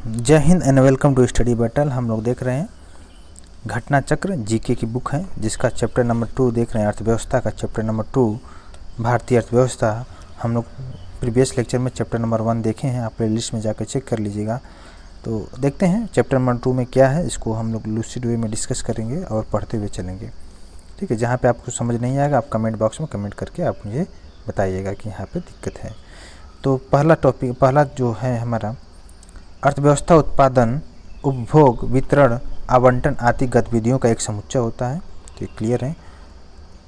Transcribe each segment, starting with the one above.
जय Hind and welcome to Study Battle. हम लोग देख रहे हैं घटना चक्र जीके की बुक है, जिसका चैप्टर नंबर 2 देख रहे हैं, अर्थव्यवस्था का चैप्टर नंबर 2 भारतीय अर्थव्यवस्था। हम लोग प्रीवियस लेक्चर में चैप्टर नंबर 1 देखे हैं, आप प्ले लिस्ट में जाकर चेक कर लीजिएगा। तो देखते हैं चैप्टर नंबर 2 में क्या है, इसको हम लोग लूसिड वे में डिस्कस करेंगे और पढ़ते हुए चलेंगे। ठीक है, जहाँ पे आपको समझ नहीं आएगा आप कमेंट बॉक्स में कमेंट करके आप मुझे बताइएगा कि यहाँ पे दिक्कत है। तो पहला जो है हमारा अर्थव्यवस्था उत्पादन, उपभोग, वितरण, आवंटन आदि गतिविधियों का एक समुच्चय होता है। तो ये क्लियर है।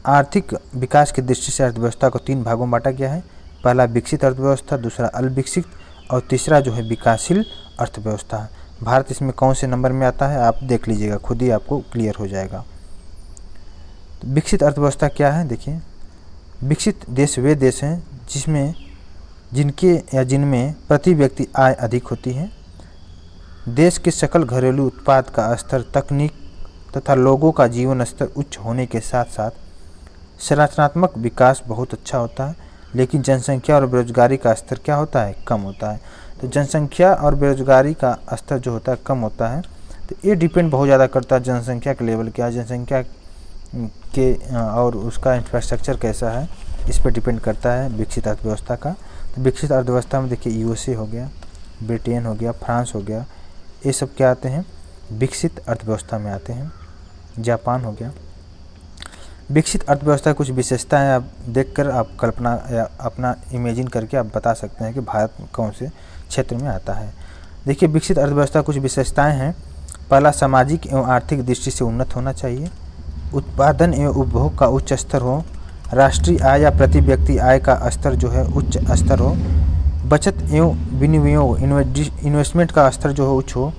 आर्थिक विकास की दृष्टि से अर्थव्यवस्था को 3 भागों में बांटा गया है। पहला विकसित अर्थव्यवस्था, दूसरा अल्पविकसित और तीसरा जो है विकासशील अर्थव्यवस्था। भारत इसमें कौन से नंबर में आता है आप देख लीजिएगा, खुद ही आपको क्लियर हो जाएगा। तो विकसित अर्थव्यवस्था क्या है, देखिए। विकसित देश वे देश हैं जिनमें प्रति व्यक्ति आय अधिक होती है, देश के सकल घरेलू उत्पाद का स्तर, तकनीक तथा लोगों का जीवन स्तर उच्च होने के साथ साथ संरचनात्मक विकास बहुत अच्छा होता है, लेकिन जनसंख्या और बेरोजगारी का स्तर क्या होता है, कम होता है। तो जनसंख्या और बेरोजगारी का स्तर जो होता है कम होता है, तो ये डिपेंड बहुत ज़्यादा करता है जनसंख्या के लेवल क्या है, जनसंख्या के और उसका इंफ्रास्ट्रक्चर कैसा है, इस पर डिपेंड करता है विकसित अर्थव्यवस्था का। तो विकसित अर्थव्यवस्था में देखिए यूएसए हो गया, ब्रिटेन हो गया, फ्रांस हो गया, ये सब क्या आते हैं, विकसित अर्थव्यवस्था में आते हैं। जापान हो गया। विकसित अर्थव्यवस्था कुछ विशेषताएं आप देखकर आप कल्पना या अपना इमेजिन करके आप बता सकते हैं कि भारत कौन से क्षेत्र में आता है। देखिए विकसित अर्थव्यवस्था कुछ विशेषताएं हैं। पहला, सामाजिक एवं आर्थिक दृष्टि से उन्नत होना चाहिए, उत्पादन एवं उपभोग का उच्च स्तर हो, राष्ट्रीय आय या प्रति व्यक्ति आय का स्तर जो है उच्च स्तर हो, बचत एवं विनियोग इन्वेस्टमेंट का स्तर जो हो उच्च हो,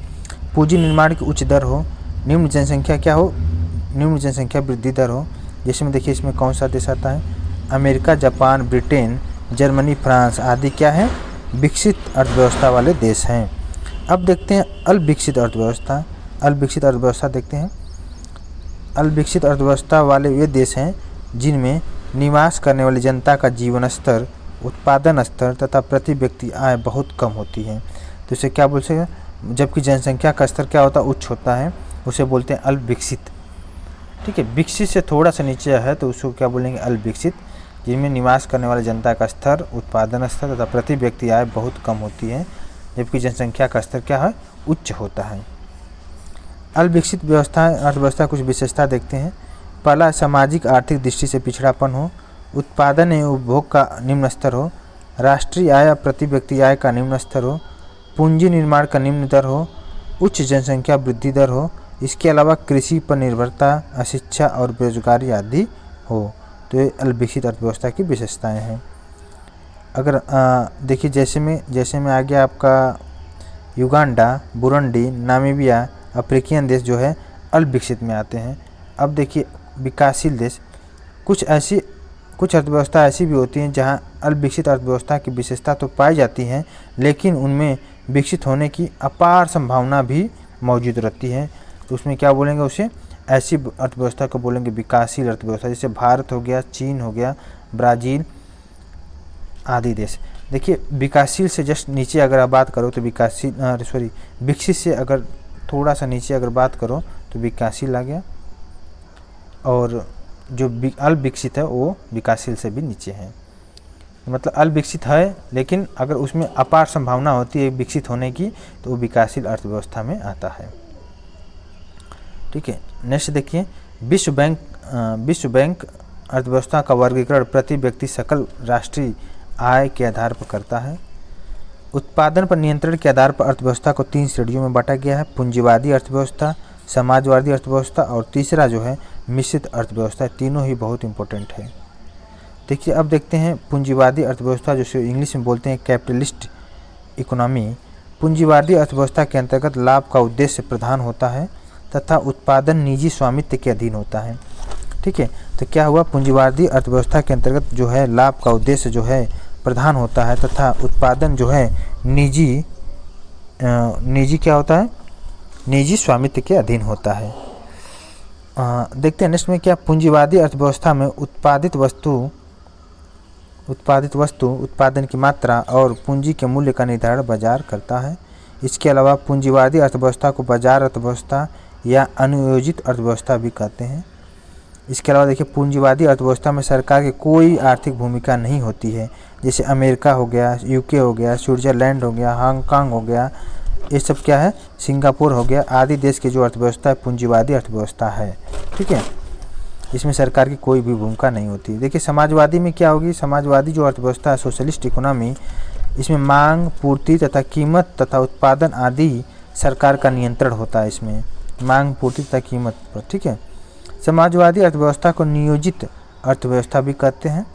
पूंजी निर्माण की उच्च दर हो, निम्न जनसंख्या क्या हो, निम्न जनसंख्या वृद्धि दर हो। जैसे में देखिए इसमें कौन सा देश आता है, America, Japan, Britain, Germany, France आदि क्या है, विकसित अर्थव्यवस्था वाले देश हैं। अब देखते हैं अल्पविकसित अर्थव्यवस्था। अल्पविकसित अर्थव्यवस्था देखते हैं। अल्पविकसित अर्थव्यवस्था वाले वे देश हैं जिनमें निवास करने वाली जनता का जीवन स्तर, उत्पादन स्तर तथा प्रति व्यक्ति आय बहुत कम होती है। तो इसे क्या बोल सकते हैं, जबकि जनसंख्या का स्तर क्या होता है, उच्च होता है, उसे बोलते हैं अल्पविकसित। ठीक है, विकसित से थोड़ा सा नीचे है तो उसको क्या बोलेंगे, अल्पविकसित, जिनमें निवास करने वाली जनता का स्तर, उत्पादन स्तर तथा प्रति व्यक्ति आय बहुत कम होती है, जबकि जनसंख्या का स्तर क्या है, उच्च होता है। अल्पविकसित अर्थव्यवस्था कुछ विशेषता देखते हैं। पहला, सामाजिक आर्थिक दृष्टि से पिछड़ापन हो, उत्पादन एवं उपभोग का निम्न स्तर हो, राष्ट्रीय आय प्रति व्यक्ति आय का निम्न स्तर हो, पूंजी निर्माण का निम्न दर हो, उच्च जनसंख्या वृद्धि दर हो, इसके अलावा कृषि पर निर्भरता, अशिक्षा और बेरोजगारी आदि हो। तो ये अल्पविकसित अर्थव्यवस्था की विशेषताएं हैं। अगर देखिए जैसे में आ गया आपका युगांडा, बुरुंडी, नामीबिया, अफ्रीकियन देश जो है अल्पविकसित में आते हैं। अब देखिए विकासशील देश, कुछ अर्थव्यवस्था ऐसी भी होती हैं जहां अल्पविकसित अर्थव्यवस्था की विशेषता तो पाई जाती है, लेकिन उनमें विकसित होने की अपार संभावना भी मौजूद रहती है। तो उसमें क्या बोलेंगे, उसे ऐसी अर्थव्यवस्था को बोलेंगे विकासशील अर्थव्यवस्था। जैसे भारत हो गया, चीन हो गया, ब्राज़ील आदि देश। देखिए विकासशील से जस्ट नीचे अगर आप बात करो तो विकसित से अगर थोड़ा सा नीचे अगर बात करो तो विकासशील आ गया, और जो अल्पविकसित है वो विकासशील से भी नीचे है। मतलब अल्पविकसित है लेकिन अगर उसमें अपार संभावना होती है विकसित होने की तो वो विकासशील अर्थव्यवस्था में आता है। ठीक है, नेक्स्ट देखिए विश्व बैंक अर्थव्यवस्था का वर्गीकरण प्रति व्यक्ति सकल राष्ट्रीय आय के आधार पर करता है। उत्पादन पर नियंत्रण के आधार पर अर्थव्यवस्था को 3 श्रेणियों में बांटा गया है, पूंजीवादी अर्थव्यवस्था, समाजवादी अर्थव्यवस्था और तीसरा जो है मिश्रित अर्थव्यवस्था। तीनों ही बहुत इंपॉर्टेंट है। देखिए अब देखते हैं पूंजीवादी अर्थव्यवस्था, जो इंग्लिश में बोलते हैं कैपिटलिस्ट इकोनॉमी। पूंजीवादी अर्थव्यवस्था के अंतर्गत लाभ का उद्देश्य प्रधान होता है तथा उत्पादन निजी स्वामित्व के अधीन होता है। ठीक है, तो क्या हुआ, पूंजीवादी अर्थव्यवस्था के अंतर्गत जो है लाभ का उद्देश्य जो है प्रधान होता है तथा उत्पादन जो है निजी क्या होता है, निजी स्वामित्व के अधीन होता है। देखते हैं नेक्स्ट में क्या, पूंजीवादी अर्थव्यवस्था में उत्पादित वस्तु उत्पादन की मात्रा और पूंजी के मूल्य का निर्धारण बाजार करता है। इसके अलावा पूंजीवादी अर्थव्यवस्था को बाजार अर्थव्यवस्था या अनुयोजित अर्थव्यवस्था भी कहते हैं। इसके अलावा देखिए, पूंजीवादी अर्थव्यवस्था में सरकार की कोई आर्थिक भूमिका नहीं होती है, जैसे अमेरिका हो गया, यूके हो गया, स्विट्जरलैंड हो गया, हांगकांग हो गया, ये सब क्या है, सिंगापुर हो गया आदि देश की जो अर्थव्यवस्था है पूंजीवादी अर्थव्यवस्था है। ठीक है, इसमें सरकार की कोई भी भूमिका नहीं होती। देखिए, समाजवादी में क्या होगी, समाजवादी जो अर्थव्यवस्था है, सोशलिस्ट इकोनॉमी, इसमें मांग, पूर्ति तथा कीमत तथा उत्पादन आदि सरकार का नियंत्रण होता है। इसमें मांग, पूर्ति तथा कीमत पर। ठीक है, समाजवादी अर्थव्यवस्था को नियोजित अर्थव्यवस्था भी कहते हैं।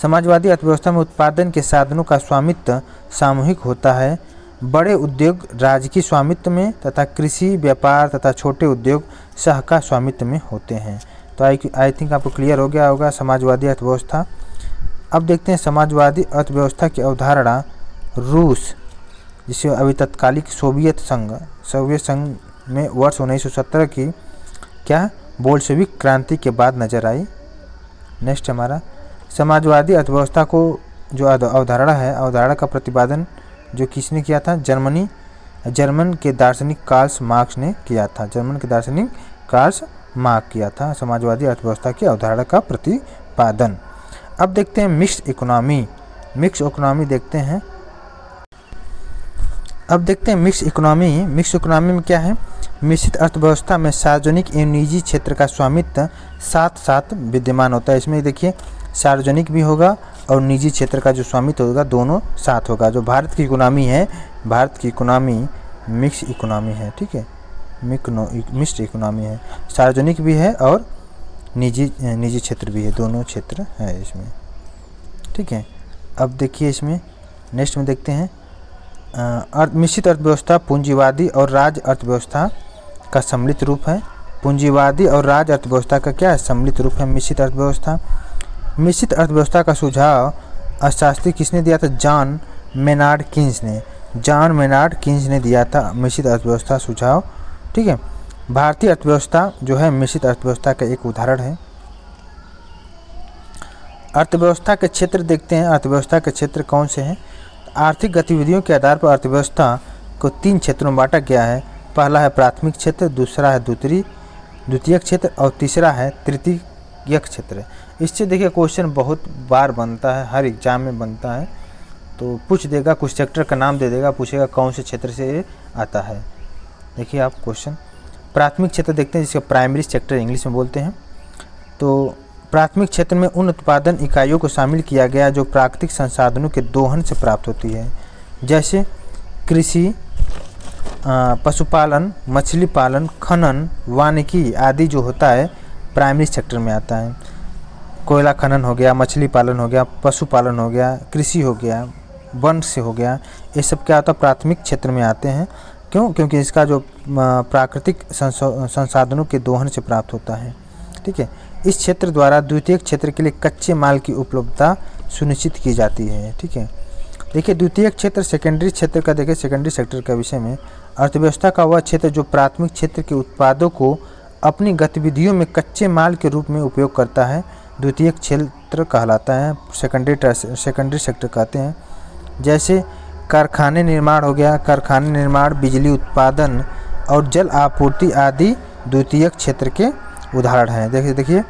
समाजवादी अर्थव्यवस्था में उत्पादन के साधनों का स्वामित्व सामूहिक होता है। बड़े उद्योग राजकीय स्वामित्व में तथा कृषि, व्यापार तथा छोटे उद्योग सहकार स्वामित्व में होते हैं। तो आई थिंक आपको क्लियर हो गया होगा समाजवादी अर्थव्यवस्था। अब देखते हैं समाजवादी अर्थव्यवस्था की अवधारणा रूस, जिसे अभी तत्कालिक सोवियत संघ में वर्ष 1917 की क्या बोल्शेविक क्रांति के बाद नजर आई। नेक्स्ट हमारा समाजवादी अर्थव्यवस्था को जो अवधारणा है, अवधारणा का प्रतिपादन जो किसने किया था, जर्मन के दार्शनिक कार्ल मार्क्स ने किया था। जर्मन के दार्शनिक कार्ल मार्क्स किया था समाजवादी अर्थव्यवस्था की अवधारणा का प्रतिपादन। अब देखते हैं मिक्स्ड इकोनॉमी। मिक्स्ड इकोनॉमी देखते हैं। अब देखते हैं मिक्स्ड इकोनॉमी। मिक्स्ड इकोनॉमी में क्या है, मिश्रित अर्थव्यवस्था में सार्वजनिक एवं निजी क्षेत्र का स्वामित्व साथ साथ विद्यमान होता है। इसमें देखिए, सार्वजनिक भी होगा और निजी क्षेत्र का जो स्वामित्व होगा दोनों साथ होगा। जो भारत की इकोनॉमी है, भारत की इकोनॉमी मिक्स इकोनॉमी है। ठीक है, मिक्स्ड इकोनॉमी है, सार्वजनिक भी है और निजी क्षेत्र भी है, दोनों क्षेत्र है इसमें। ठीक है, अब देखिए इसमें नेक्स्ट में देखते हैं मिश्रित अर्थव्यवस्था पूंजीवादी और राज्य अर्थव्यवस्था का सम्मिलित रूप है। पूंजीवादी और राज्य अर्थव्यवस्था का क्या है, सम्मिलित रूप है मिश्रित अर्थव्यवस्था। मिश्रित अर्थव्यवस्था का सुझाव अर्थशास्त्री किसने दिया था, जॉन मेनार्ड कीन्स ने। जॉन मेनार्ड कीन्स ने दिया था मिश्रित अर्थव्यवस्था सुझाव। ठीक है, भारतीय अर्थव्यवस्था जो है मिश्रित अर्थव्यवस्था का एक उदाहरण है। अर्थव्यवस्था के क्षेत्र देखते हैं, अर्थव्यवस्था के क्षेत्र कौन से हैं। आर्थिक गतिविधियों के आधार पर अर्थव्यवस्था को 3 क्षेत्रों में बांटा गया है। पहला है प्राथमिक क्षेत्र, दूसरा है द्वितीयक क्षेत्र और तीसरा है तृतीयक क्षेत्र। इससे देखिए क्वेश्चन बहुत बार बनता है, हर एग्जाम में बनता है। तो पूछ देगा, कुछ सेक्टर का नाम दे देगा, पूछेगा कौन से क्षेत्र से ये आता है। देखिए आप क्वेश्चन प्राथमिक क्षेत्र देखते हैं, जिसका प्राइमरी सेक्टर इंग्लिश में बोलते हैं। तो प्राथमिक क्षेत्र में उन उत्पादन इकाइयों को शामिल किया गया जो प्राकृतिक संसाधनों के दोहन से प्राप्त होती है, जैसे कृषि, पशुपालन, मछली पालन, खनन, वानिकी आदि जो होता है प्राइमरी सेक्टर में आता है। कोयला खनन हो गया, मछली पालन हो गया, पशुपालन हो गया, कृषि हो गया, वन से हो गया, ये सब क्या होता है प्राथमिक क्षेत्र में आते हैं। क्यों, क्योंकि इसका जो प्राकृतिक संसाधनों के दोहन से प्राप्त होता है। ठीक है, इस क्षेत्र द्वारा द्वितीयक क्षेत्र के लिए कच्चे माल की उपलब्धता सुनिश्चित की जाती है। ठीक है, देखिए द्वितीयक क्षेत्र सेकेंडरी क्षेत्र का देखिए, सेकेंडरी सेक्टर का विषय में अर्थव्यवस्था का वह क्षेत्र जो प्राथमिक क्षेत्र के उत्पादों को अपनी गतिविधियों में कच्चे माल के रूप में उपयोग करता है, द्वितीयक क्षेत्र कहलाता है, सेकेंडरी सेक्टर कहते हैं। जैसे कारखाने निर्माण हो गया, कारखाने निर्माण, बिजली उत्पादन और जल आपूर्ति आदि द्वितीयक क्षेत्र के उदाहरण हैं। देखिए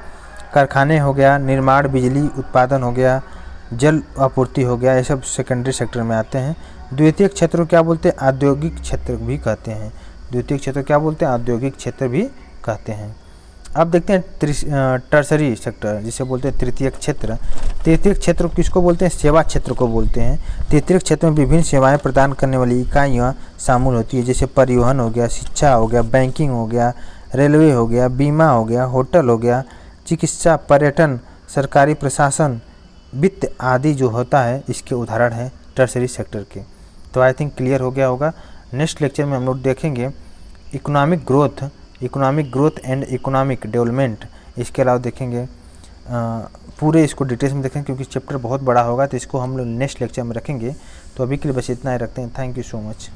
कारखाने हो गया, निर्माण, बिजली उत्पादन हो गया, जल आपूर्ति हो गया, ये सब सेकेंडरी सेक्टर में आते हैं। द्वितीयक क्षेत्र को क्या बोलते हैं, औद्योगिक क्षेत्र भी कहते हैं। द्वितीयक क्षेत्र क्या बोलते हैं, औद्योगिक क्षेत्र भी कहते हैं। अब देखते हैं टर्सरी सेक्टर, जिसे बोलते हैं तृतीयक क्षेत्र। तृतीयक क्षेत्र किसको बोलते हैं, सेवा क्षेत्र को बोलते हैं। तृतीयक क्षेत्र में विभिन्न सेवाएं प्रदान करने वाली इकाइयाँ शामिल होती है, जैसे परिवहन हो गया, शिक्षा हो गया, बैंकिंग हो गया, रेलवे हो गया, बीमा हो गया, होटल हो गया, चिकित्सा, पर्यटन, सरकारी प्रशासन, वित्त आदि जो होता है इसके उदाहरण हैं टर्सरी सेक्टर के। तो आई थिंक क्लियर हो गया होगा। नेक्स्ट लेक्चर में हम लोग देखेंगे economic growth and economic development. इसके अलावा देखेंगे पूरे इसको डिटेल्स में देखेंगे, क्योंकि चैप्टर बहुत बड़ा होगा, तो इसको हम लोग नेक्स्ट लेक्चर में रखेंगे। तो अभी के लिए बस इतना ही रखते हैं। Thank you so much.